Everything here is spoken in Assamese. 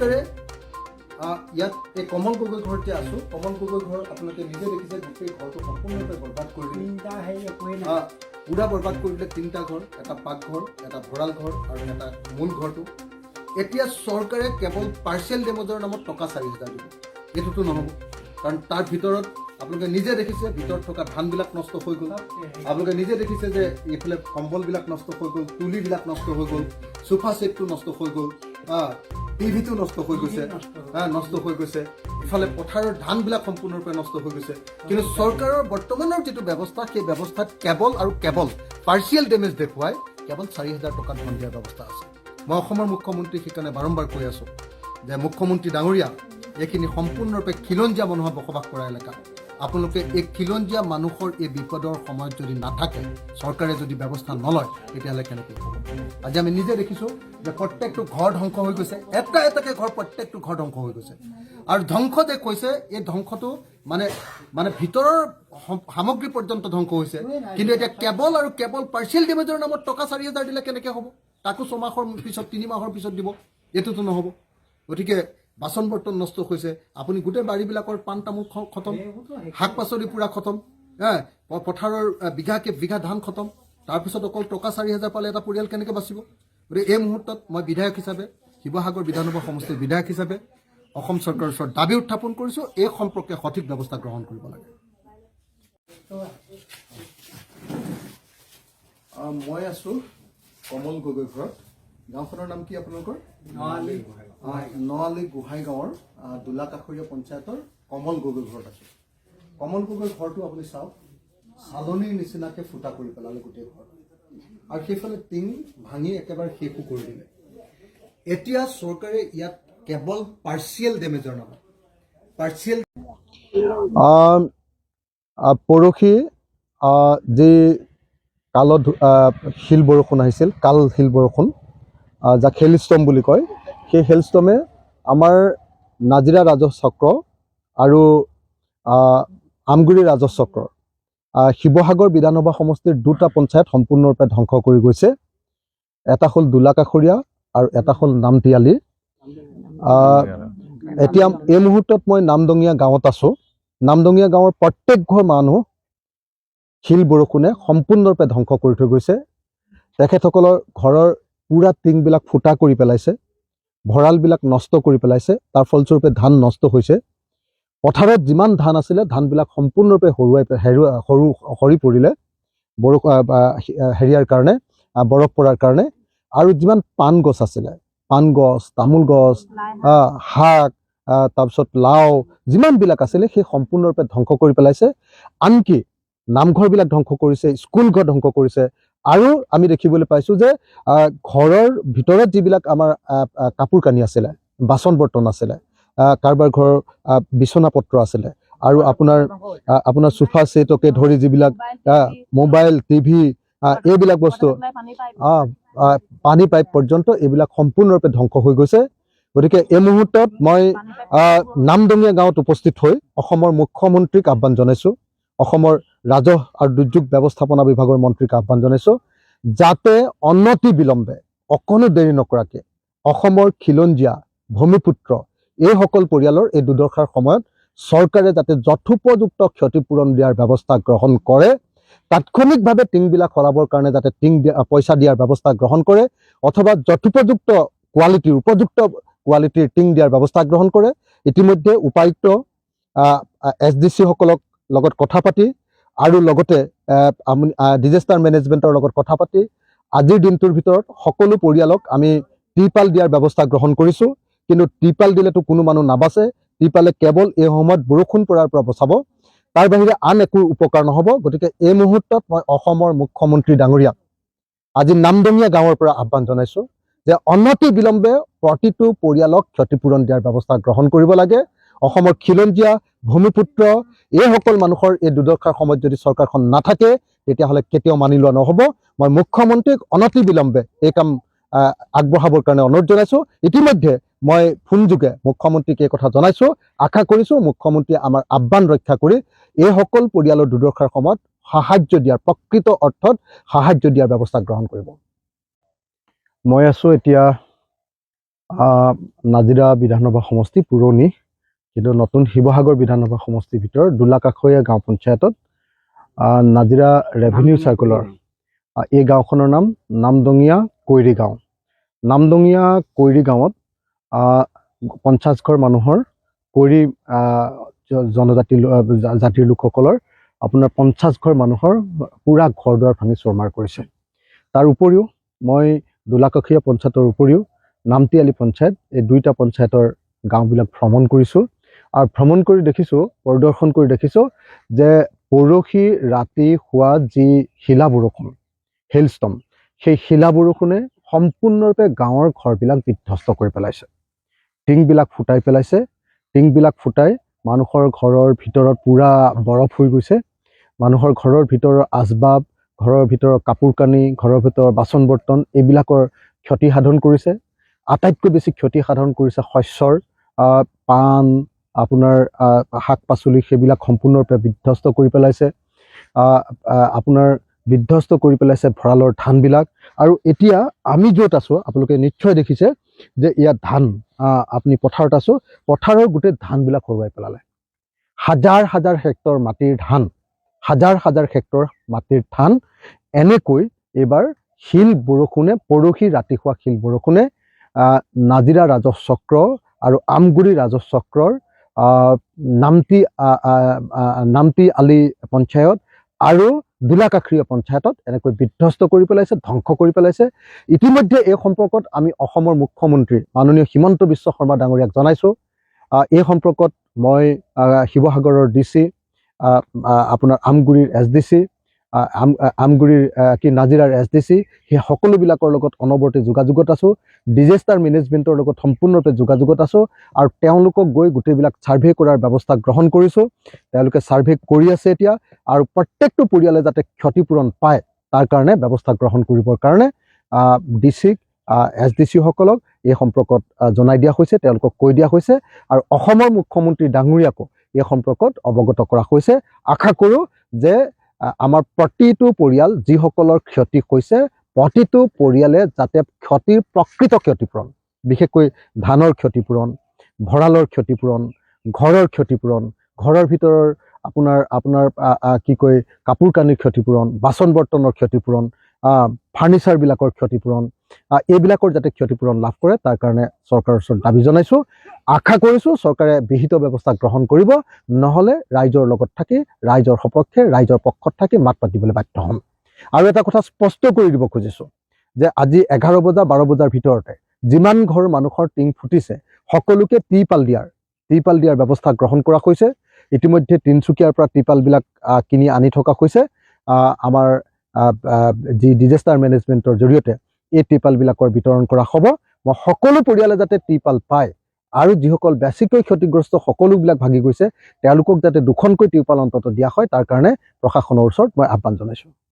চৰকাৰে ইয়াত এই কমল গগৈ ঘৰত যে আছোঁ, কমল গগৈ ঘৰ আপোনালোকে নিজে দেখিছে, গোটেই ঘৰটো সম্পূৰ্ণৰূপে বৰবাদ কৰি দিলে। পুৰা বৰবাদ কৰি দিলে। 3টা ঘৰ, এটা পাকঘৰ, এটা ভঁৰাল ঘৰ আৰু এটা মূল ঘৰটো। এতিয়া চৰকাৰে কেৱল পাৰ্চিয়েল ডেমেজৰ নামত টকা 4,000 দিব। এইটোতো নহ'ব, কাৰণ তাৰ ভিতৰত আপোনালোকে নিজে দেখিছে ভিতৰত থকা ধানবিলাক নষ্ট হৈ গ'ল। আপোনালোকে নিজে দেখিছে যে এইফালে কম্বলবিলাক নষ্ট হৈ গ'ল, তুলিবিলাক নষ্ট হৈ গ'ল, সোফা ছেটটো নষ্ট হৈ গ'ল, টিভিটো নষ্ট হৈ গৈছে, নষ্ট হৈ গৈছে। ইফালে পথাৰৰ ধানবিলাক সম্পূৰ্ণৰূপে নষ্ট হৈ গৈছে। কিন্তু চৰকাৰৰ বৰ্তমানৰ যিটো ব্যৱস্থা, সেই ব্যৱস্থাত কেৱল আৰু কেৱল পাৰ্চিয়েল ডেমেজ দেখুৱাই কেৱল 4,000 টকা ধন দিয়াৰ ব্যৱস্থা আছে। মই অসমৰ মুখ্যমন্ত্ৰীক সেইকাৰণে বাৰম্বাৰ কৈ আছোঁ যে মুখ্যমন্ত্ৰী ডাঙৰীয়া, এইখিনি সম্পূৰ্ণৰূপে খিলঞ্জীয়া মানুহৰ বসবাস কৰা এলেকা। আপোনালোকে এই খিলঞ্জীয়া মানুহৰ এই বিপদৰ সময়ত যদি নাথাকে, চৰকাৰে যদি ব্যৱস্থা নলয়, তেতিয়াহ'লে কেনেকৈ হ'ব? আজি আমি নিজে দেখিছোঁ যে প্ৰত্যেকটো ঘৰ ধ্বংস হৈ গৈছে। এটা এটাকৈ ঘৰ, প্ৰত্যেকটো ঘৰ ধ্বংস হৈ গৈছে। আৰু ধ্বংস যে কৈছে, এই ধ্বংসটো মানে ভিতৰৰ সামগ্ৰী পৰ্যন্ত ধ্বংস হৈছে। কিন্তু এতিয়া কেৱল আৰু কেৱল পাৰ্চিয়েল ডেমেজৰ নামত টকা 4,000 দিলে কেনেকৈ হ'ব? তাকো 6 মাহৰ পিছত, 3 মাহৰ পিছত দিব। এইটোতো নহ'ব। গতিকে বাচন বৰ্তন নষ্ট হৈছে। আপুনি গোটেই বাৰীবিলাকৰ পাণ তামোল খতম, শাক পাচলি পূৰা খতম, পথাৰৰ বিঘাকে বিঘা ধান খতম। তাৰপিছত অকল টকা 4,000 পালে এটা পৰিয়াল কেনেকৈ বাচিব? গতিকে এই মুহূৰ্তত মই বিধায়ক হিচাপে, শিৱসাগৰ বিধানসভা সমষ্টিৰ বিধায়ক হিচাপে অসম চৰকাৰৰ ওচৰত দাবী উত্থাপন কৰিছোঁ, এই সম্পৰ্কে সঠিক ব্যৱস্থা গ্ৰহণ কৰিব লাগে। মই আছোঁ কমল গগৈ ঘৰত। গাঁওখনৰ নাম কি আপোনালোকৰ? নআলি গোহাঁই গাঁৱৰ দোলাকাষৰীয়া পঞ্চায়তৰ কমল গগৈ ঘৰত আছোঁ। কমল গগৈ ঘৰটো আপুনি চাওক, চালনীৰ নিচিনাকৈ ফুটা কৰি পেলালে গোটেই ঘৰ, আৰু সেইফালে টিং ভাঙি একেবাৰে শেষো কৰি দিলে। এতিয়া চৰকাৰে ইয়াত কেৱল পাৰ্চিয়েল ডেমেজৰ নামত পৰহি যি কালত শিল বৰষুণ আহিছিল, শিল বৰষুণ, যাক হেলষ্টৰ্ম বুলি কয়, সেই হেলষ্টৰ্মে আমাৰ নাজিৰা ৰাজহ চক্ৰ আৰু আমগুৰি ৰাজহ চক্ৰ, শিৱসাগৰ বিধানসভা সমষ্টিৰ 2টা পঞ্চায়ত সম্পূৰ্ণৰূপে ধ্বংস কৰি গৈছে। এটা হ'ল দোলাকাষৰীয়া আৰু এটা হ'ল নামতিয়ালি। এতিয়া এই মুহূৰ্তত মই নামদঙীয়া গাঁৱত আছোঁ। নামদঙীয়া গাঁৱৰ প্ৰত্যেক ঘৰ মানুহ শিল বৰষুণে সম্পূৰ্ণৰূপে ধ্বংস কৰি থৈ গৈছে। তেখেতসকলৰ ঘৰৰ পুৰা টিংবিলাক ফুটা কৰি পেলাইছে, ভঁৰালবিলাক নষ্ট কৰি পেলাইছে। তাৰ ফলস্বৰূপে ধান নষ্ট হৈছে। পথাৰত যিমান ধান আছিলে, ধানবিলাক সম্পূৰ্ণৰূপে সৰি পৰিলে হেৰিয়াৰ কাৰণে, বৰফ পৰাৰ কাৰণে। আৰু যিমান পাণ গছ আছিলে, পাণ গছ, তামোল গছ, শাক, তাৰপিছত লাও, যিমানবিলাক আছিলে সেই সম্পূৰ্ণৰূপে ধ্বংস কৰি পেলাইছে। আনকি নামঘৰবিলাক ধ্বংস কৰিছে, স্কুল ঘৰ ধ্বংস কৰিছে। আৰু আমি দেখিবলৈ পাইছোঁ যে ঘৰৰ ভিতৰত যিবিলাক আমাৰ কাপোৰ কানি আছিলে, বাচন বৰ্তন আছিলে, কাৰোবাৰ ঘৰৰ বিচনা পত্ৰ আছিলে, আৰু আপোনাৰ সোফা ছেটকে ধৰি যিবিলাক মোবাইল, টিভি, এইবিলাক বস্তু, পানী পাইপ পৰ্যন্ত এইবিলাক সম্পূৰ্ণৰূপে ধ্বংস হৈ গৈছে। গতিকে এই মুহূৰ্তত মই নামদঙীয়া গাঁৱত উপস্থিত হৈ অসমৰ মুখ্যমন্ত্ৰীক আহ্বান জনাইছোঁ, অসমৰ ৰাজহ আৰু দুৰ্যোগ ব্যৱস্থাপনা বিভাগৰ মন্ত্ৰীক আহ্বান জনাইছোঁ, যাতে অনতি বিলম্বে, অকণো দেৰি নকৰাকৈ অসমৰ খিলঞ্জীয়া ভূমিপুত্ৰ এইসকল পৰিয়ালৰ এই দুৰ্দশাৰ সময়ত চৰকাৰে যাতে যথোপযুক্ত ক্ষতিপূৰণ দিয়াৰ ব্যৱস্থা গ্ৰহণ কৰে। তাৎক্ষণিকভাৱে টিংবিলাক সলাবৰ কাৰণে যাতে পইচা দিয়াৰ ব্যৱস্থা গ্ৰহণ কৰে, অথবা যথোপযুক্ত উপযুক্ত কোৱালিটিৰ টিং দিয়াৰ ব্যৱস্থা গ্ৰহণ কৰে। ইতিমধ্যে উপায়ুক্ত SDC সকলক লগত কথা পাতি, আৰু লগতে ডিজাষ্টাৰ মেনেজমেণ্টৰ লগত কথা পাতি আজিৰ দিনটোৰ ভিতৰত সকলো পৰিয়ালক আমি ত্ৰিপাল দিয়াৰ ব্যৱস্থা গ্ৰহণ কৰিছোঁ। কিন্তু ত্ৰিপাল দিলেতো কোনো মানুহ নাবাচে। ত্ৰিপালে কেৱল এই সময়ত বৰষুণ পৰাৰ পৰা বচাব, তাৰ বাহিৰে আন একো উপকাৰ নহ'ব। গতিকে এই মুহূৰ্তত মই অসমৰ মুখ্যমন্ত্ৰী ডাঙৰীয়াক আজি নামদঙীয়া গাঁৱৰ পৰা আহ্বান জনাইছোঁ যে অনতি বিলম্বে প্ৰতিটো পৰিয়ালক ক্ষতিপূৰণ দিয়াৰ ব্যৱস্থা গ্ৰহণ কৰিব লাগে। অসমৰ খিলঞ্জীয়া ভূমিপুত্ৰ এইসকল মানুহৰ এই দুৰ্দশাৰ সময়ত যদি চৰকাৰখন নাথাকে, তেতিয়াহ'লে কেতিয়াও মানি লোৱা নহ'ব। মই মুখ্যমন্ত্ৰীক অনতি বিলম্বে এই কাম আগবঢ়াবৰ কাৰণে অনুৰোধ জনাইছোঁ। ইতিমধ্যে মই ফোনযোগে মুখ্যমন্ত্ৰীক এই কথা জনাইছোঁ। আশা কৰিছোঁ মুখ্যমন্ত্ৰীয়ে আমাৰ আহ্বান ৰক্ষা কৰি এইসকল পৰিয়ালৰ দুৰ্দশাৰ সময়ত সাহায্য দিয়াৰ, প্ৰকৃত অৰ্থত সাহায্য দিয়াৰ ব্যৱস্থা গ্ৰহণ কৰিব। মই আছোঁ এতিয়া নাজিৰা বিধানসভা সমষ্টি পুৰণি কিন্তু নতুন শিৱসাগৰ বিধানসভা সমষ্টিৰ ভিতৰত দোলাকাষৰীয়া গাঁও পঞ্চায়তত নাজিৰা ৰেভিনিউ চাৰ্কুলৰ এই গাঁওখনৰ নাম নামদঙীয়া কৈৰী গাঁও। নামদঙীয়া কৈৰী গাঁৱত 50 ঘৰ মানুহৰ কৈৰী জাতিৰ লোকসকলৰ আপোনাৰ 50 ঘৰ মানুহৰ পুৰা ঘৰ দুৱাৰ ভাঙি চৰমাৰ কৰিছে। তাৰ উপৰিও মই দোলাকাষৰীয়া পঞ্চায়তৰ উপৰিও নামতিয়ালি পঞ্চায়ত এই দুইটা পঞ্চায়তৰ গাঁওবিলাক ভ্ৰমণ কৰিছোঁ আৰু ভ্ৰমণ কৰি দেখিছোঁ, পৰিদৰ্শন কৰি দেখিছোঁ যে পৰহি ৰাতি হোৱা যি শিলা বৰষুণ, হেইলষ্টৰ্ম, সেই শিলা বৰষুণে সম্পূৰ্ণৰূপে গাঁৱৰ ঘৰবিলাক বিধ্বস্ত কৰি পেলাইছে। টিংবিলাক ফুটাই পেলাইছে। টিংবিলাক ফুটাই মানুহৰ ঘৰৰ ভিতৰত পুৰা বৰফ হৈ গৈছে। মানুহৰ ঘৰৰ ভিতৰৰ আচবাব, ঘৰৰ ভিতৰৰ কাপোৰ কানি, ঘৰৰ ভিতৰৰ বাচন বৰ্তন এইবিলাকৰ ক্ষতি সাধন কৰিছে। আটাইতকৈ বেছি ক্ষতি সাধন কৰিছে শস্যৰ, পাণ, আপোনাৰ শাক পাচলি, সেইবিলাক সম্পূৰ্ণৰূপে বিধ্বস্ত কৰি পেলাইছে। আপোনাৰ বিধ্বস্ত কৰি পেলাইছে ভঁৰালৰ ধানবিলাক। আৰু এতিয়া আমি য'ত আছোঁ আপোনালোকে নিশ্চয় দেখিছে যে ইয়াত ধান, আপুনি পথাৰত আছোঁ, পথাৰৰ গোটেই ধানবিলাক হৰুৱাই পেলালে। হাজাৰ হাজাৰ হেক্টৰ মাটিৰ ধান, হাজাৰ হাজাৰ হেক্টৰ মাটিৰ ধান এনেকৈ এইবাৰ শিল বৰষুণে, পৰহি ৰাতি হোৱা শিল বৰষুণে নাজিৰা ৰাজহ চক্ৰ আৰু আমগুৰি ৰাজহ চক্ৰৰ নামতি আলি পঞ্চায়ত আৰু দোলাকাষৰীয়া পঞ্চায়তত এনেকৈ বিধ্বস্ত কৰি পেলাইছে, ধ্বংস কৰি পেলাইছে। ইতিমধ্যে এই সম্পৰ্কত আমি অসমৰ মুখ্যমন্ত্ৰী মাননীয় হিমন্ত বিশ্ব শৰ্মা ডাঙৰীয়াক জনাইছোঁ। এই সম্পৰ্কত মই শিৱসাগৰৰ DC, আপোনাৰ আমগুৰিৰ SDC, আমগুৰিৰ নাজিৰাৰ SDC, সেই সকলোবিলাকৰ লগত অনবৰতে যোগাযোগত আছোঁ। ডিজাষ্টাৰ মেনেজমেণ্টৰ লগত সম্পূৰ্ণৰূপে যোগাযোগত আছোঁ আৰু তেওঁলোকক গৈ গোটেইবিলাক ছাৰ্ভে কৰাৰ ব্যৱস্থা গ্ৰহণ কৰিছোঁ। তেওঁলোকে ছাৰ্ভে কৰি আছে এতিয়া, আৰু প্ৰত্যেকটো পৰিয়ালে যাতে ক্ষতিপূৰণ পায় তাৰ কাৰণে ব্যৱস্থা গ্ৰহণ কৰিবৰ কাৰণে DC-ক, SDC সকলক এই সম্পৰ্কত জনাই দিয়া হৈছে, তেওঁলোকক কৈ দিয়া হৈছে আৰু অসমৰ মুখ্যমন্ত্ৰী ডাঙৰীয়াকো এই সম্পৰ্কত অৱগত কৰা হৈছে। আশা কৰোঁ যে আমাৰ প্ৰতিটো পৰিয়াল যিসকলৰ ক্ষতি হৈছে, প্ৰতিটো পৰিয়ালে যাতে ক্ষতিৰ প্ৰকৃত ক্ষতিপূৰণ, বিশেষকৈ ধানৰ ক্ষতিপূৰণ, ভঁৰালৰ ক্ষতিপূৰণ, ঘৰৰ ক্ষতিপূৰণ, ঘৰৰ ভিতৰৰ আপোনাৰ কি কয় কাপোৰ কানিৰ ক্ষতিপূৰণ, বাচন বৰ্তনৰ ক্ষতিপূৰণ, ফাৰ্নিচাৰবিলাকৰ ক্ষতিপূৰণ, এইবিলাকৰ যাতে ক্ষতিপূৰণ লাভ কৰে তাৰ কাৰণে চৰকাৰৰ ওচৰত দাবী জনাইছোঁ। আশা কৰিছোঁ চৰকাৰে বিহিত ব্যৱস্থা গ্ৰহণ কৰিব, নহ'লে ৰাইজৰ লগত থাকি, ৰাইজৰ সপক্ষে, ৰাইজৰ পক্ষত থাকি মাত পাতিবলৈ বাধ্য হ'ম। আৰু এটা কথা স্পষ্ট কৰি দিব খুজিছোঁ যে আজি 11 বজা 12 বজাৰ ভিতৰতে যিমান ঘৰ মানুহৰ টিং ফুটিছে সকলোকে ত্ৰিপাল দিয়াৰ ব্যৱস্থা গ্ৰহণ কৰা হৈছে। ইতিমধ্যে তিনিচুকীয়াৰ পৰা ত্ৰিপালবিলাক কিনি আনি থকা হৈছে। আমাৰ যি ডিজাষ্টাৰ মেনেজমেণ্টৰ জৰিয়তে এই ত্ৰিপালবিলাকৰ বিতৰণ কৰা হ'ব। মই সকলো পৰিয়ালে যাতে ত্ৰিপাল পায় আৰু যিসকল বেছিকৈ ক্ষতিগ্ৰস্ত সকলোবিলাক ভাগি গৈছে তেওঁলোকক যাতে 2খনকৈ ত্ৰিপাল অন্তত দিয়া হয় তাৰ কাৰণে প্ৰশাসনৰ ওচৰত মই আহ্বান জনাইছোঁ।